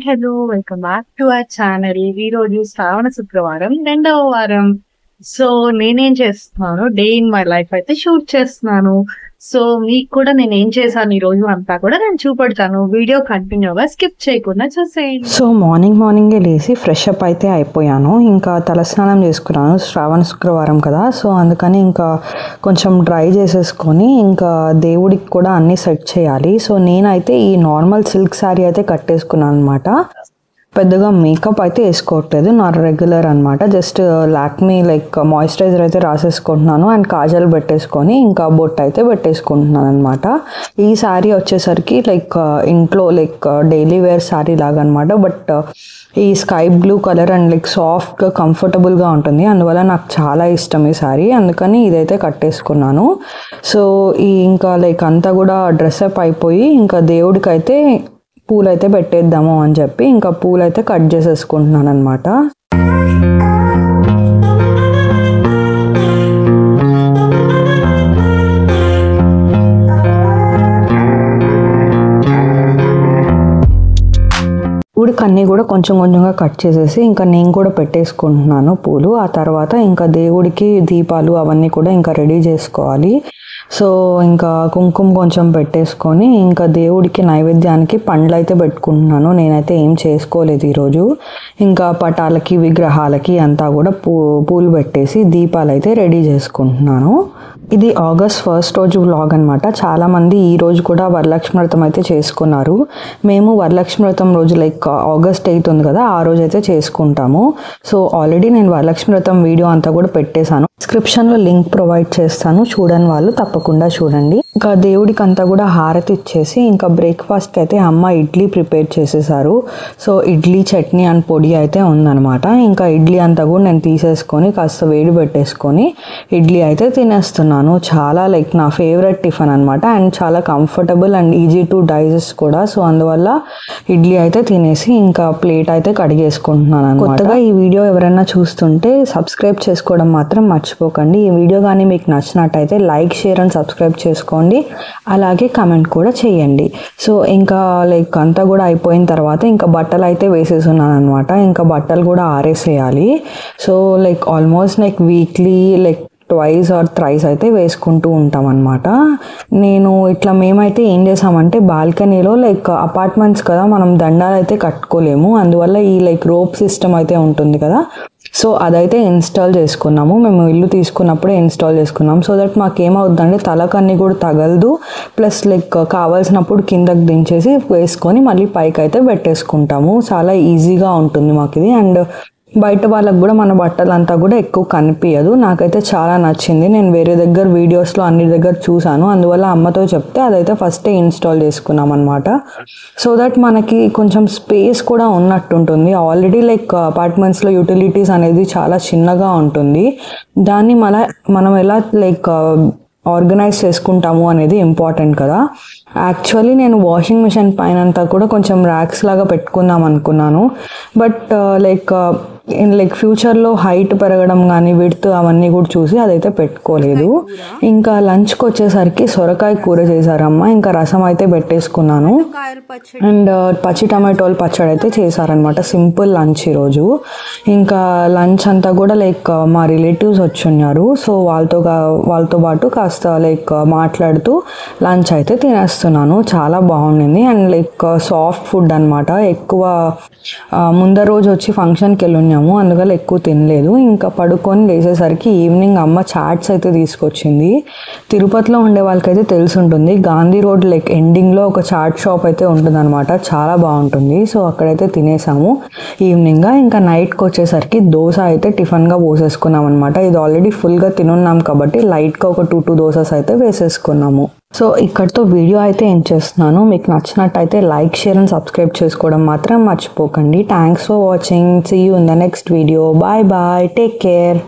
Hello! Welcome back to our channel. ఈరోజు శ్రావణ శుక్రవారం రెండవ వారం. సో, నేనేం చేస్తున్నాను, డే ఇన్ మై లైఫ్ అయితే షూట్ చేస్తున్నాను. సో, మీకు కూడా నేనేం చేశాను ఈరోజు అంతా కూడా నేను చూపెడతాను. వీడియో కంటిన్యూగా స్కిప్ చేయకుండా చూసేయండి. సో మార్నింగే లేచి ఫ్రెష్ అప్ అయితే అయిపోయాను. ఇంకా తలస్నానం చేసుకున్నాను. శ్రావణ శుక్రవారం కదా, సో అందుకని ఇంకా కొంచెం డ్రై చేసేసుకొని ఇంకా దేవుడికి కూడా అన్నీ సెట్ చేయాలి. సో నేనైతే ఈ నార్మల్ సిల్క్ శారీ అయితే కట్టేసుకున్నాను అనమాట. పెద్దగా మేకప్ అయితే వేసుకోవట్లేదు, నా రెగ్యులర్ అనమాట. జస్ట్ లాక్మీ మాయిశ్చరైజర్ అయితే రాసేసుకుంటున్నాను అండ్ కాజల్ పెట్టేసుకొని ఇంకా బొట్టు అయితే పెట్టేసుకుంటున్నాను అనమాట. ఈ శారీ వచ్చేసరికి ఇంట్లో డైలీ వేర్ శారీ లాగా అనమాట. బట్ ఈ స్కై బ్లూ కలర్ అండ్ సాఫ్ట్గా కంఫర్టబుల్గా ఉంటుంది, అందువల్ల నాకు చాలా ఇష్టం ఈ శారీ. అందుకని ఇదైతే కట్టేసుకున్నాను. సో ఇంకా అంతా కూడా డ్రెస్అప్ అయిపోయి ఇంకా దేవుడికి అయితే పూలైతే పెట్టేద్దాము అని చెప్పి ఇంకా పూలైతే కట్ చేసేసుకుంటున్నాను అనమాట. దేవుడికి అన్నీ కూడా కొంచెం కొంచెంగా కట్ చేసేసి ఇంకా నేను కూడా పెట్టేసుకుంటున్నాను పూలు. ఆ తర్వాత ఇంకా దేవుడికి దీపాలు అవన్నీ కూడా ఇంకా రెడీ చేసుకోవాలి. సో ఇంకా కుంకుమ కొంచెం పెట్టేసుకొని ఇంకా దేవుడికి నైవేద్యానికి పండ్లు అయితే పెట్టుకుంటున్నాను. నేనైతే ఏం చేసుకోలేదు ఈరోజు. ఇంకా పటాలకి విగ్రహాలకి అంతా కూడా పూలు పెట్టేసి దీపాలు అయితే రెడీ చేసుకుంటున్నాను. ఇది ఆగస్ట్ 1 రోజు వ్లాగ్ అనమాట. చాలామంది ఈ రోజు కూడా వరలక్ష్మి వ్రతం అయితే చేసుకున్నారు. మేము వరలక్ష్మి వ్రతం రోజు ఆగస్ట్ 8 ఉంది కదా, ఆ రోజు అయితే చేసుకుంటాము. సో ఆల్రెడీ నేను వరలక్ష్మి వ్రతం వీడియో అంతా కూడా పెట్టేశాను, డిస్క్రిప్షన్లో లింక్ ప్రొవైడ్ చేస్తాను, చూడని వాళ్ళు తప్పకుండా చూడండి. ఇంకా దేవుడికి అంతా కూడా హారతి ఇచ్చేసి ఇంకా బ్రేక్ఫాస్ట్కి అయితే అమ్మ ఇడ్లీ ప్రిపేర్ చేసేసారు. సో ఇడ్లీ చట్నీ అండ్ పొడి అయితే ఉందన్నమాట. ఇంకా ఇడ్లీ అంతా కూడా నేను తీసేసుకొని కాస్త వేడి పెట్టేసుకొని ఇడ్లీ అయితే తినేస్తున్నాను. చాలా నా ఫేవరెట్ టిఫిన్ అనమాట అండ్ చాలా comfortable and easy to digest కూడా. సో అందువల్ల ఇడ్లీ అయితే తినేసి ఇంకా ప్లేట్ అయితే కడిగేసుకుంటున్నాను అనమాట. కొత్తగా ఈ వీడియో ఎవరైనా చూస్తుంటే సబ్స్క్రైబ్ చేసుకోవడం మాత్రం మర్చిపోకండి. ఈ వీడియో కానీ మీకు నచ్చినట్టయితే లైక్, షేర్ అండ్ సబ్స్క్రైబ్ చేసుకోండి, అలాగే కమెంట్ కూడా చేయండి. సో ఇంకా అంతా కూడా అయిపోయిన తర్వాత ఇంకా బట్టలు అయితే వేసేస్తున్నాను అనమాట. ఇంకా బట్టలు కూడా ఆరేసేయాలి. So almost weekly twice or thrice అయితే వేసుకుంటూ ఉంటాం అనమాట. మేమైతే ఏం చేసామంటే బాల్కనీలో అపార్ట్మెంట్స్ కదా, మనం దండాలు అయితే కట్టుకోలేము, అందువల్ల ఈ రోప్ సిస్టమ్ అయితే ఉంటుంది కదా, సో అదైతే ఇన్స్టాల్ చేసుకున్నాము. మేము ఇల్లు తీసుకున్నప్పుడే ఇన్స్టాల్ చేసుకున్నాం. సో దట్ మాకేమవుతుందంటే తలకన్నీ కూడా తగలదు, ప్లస్ కావాల్సినప్పుడు కిందకి దించేసి వేసుకొని మళ్ళీ పైకి అయితే పెట్టేసుకుంటాము. చాలా ఈజీగా ఉంటుంది మాకు ఇది. అండ్ బయట వాళ్ళకు కూడా మన బట్టలంతా కూడా ఎక్కువ కనిపించదు. నాకైతే చాలా నచ్చింది. నేను వేరే దగ్గర వీడియోస్లో అన్ని దగ్గర చూసాను, అందువల్ల అమ్మతో చెప్తే అదైతే ఫస్టే ఇన్స్టాల్ చేసుకున్నాం అనమాట. సో దట్ మనకి కొంచెం స్పేస్ కూడా ఉన్నట్టుంటుంది. ఆల్రెడీ అపార్ట్మెంట్స్లో యూటిలిటీస్ అనేది చాలా చిన్నగా ఉంటుంది, దాన్ని మనం ఎలా ఆర్గనైజ్ చేసుకుంటాము అనేది ఇంపార్టెంట్ కదా. యాక్చువల్లీ నేను వాషింగ్ మిషన్ పైన అంతా కూడా కొంచెం ర్యాక్స్ లాగా పెట్టుకుందాం అనుకున్నాను. బట్ ఫ్యూచర్లో హైట్ పెరగడం కానీ విడ్త్ అవన్నీ కూడా చూసి అదైతే పెట్టుకోలేదు. ఇంకా లంచ్కి వచ్చేసరికి సొరకాయ కూర చేశారమ్మ. ఇంకా రసం అయితే పెట్టేసుకున్నాను అండ్ పచ్చి టమాటోలు పచ్చడి అయితే చేశారనమాట. సింపుల్ లంచ్ ఈరోజు. ఇంకా లంచ్ అంతా కూడా మా రిలేటివ్స్ వచ్చున్నారు. సో వాళ్ళతో పాటు కాస్త మాట్లాడుతూ లంచ్ అయితే తినేస్తున్నాను. చాలా బాగుండింది అండ్ సాఫ్ట్ ఫుడ్ అనమాట. ఎక్కువ ముందర రోజు వచ్చి ఫంక్షన్కి వెళ్ళి అందువల్ల ఎక్కువ తినలేదు. ఇంకా పడుకొని లేచేసరికి ఈవినింగ్ అమ్మ చాట్స్ అయితే తీసుకొచ్చింది. తిరుపతిలో ఉండే వాళ్ళకైతే తెలిసి ఉంటుంది, గాంధీ రోడ్ ఎండింగ్లో ఒక చాట్ షాప్ అయితే ఉంటుంది అనమాట, చాలా బాగుంటుంది. సో అక్కడైతే తినేసాము ఈవినింగ్. ఇంకా నైట్కి వచ్చేసరికి దోశ అయితే టిఫిన్గా పోసేసుకున్నాం అనమాట. ఇది ఆల్రెడీ ఫుల్గా తినున్నాం కాబట్టి లైట్గా ఒక 2 దోసెస్ అయితే వేసేసుకున్నాము. సో ఇక్కడితో వీడియో అయితే ఏం చేస్తున్నాను. మీకు నచ్చినట్టయితే లైక్, షేర్ అండ్ సబ్స్క్రైబ్ చేసుకోవడం మాత్రం మర్చిపోకండి. Thanks for watching. See you in the next video. Bye bye, take care.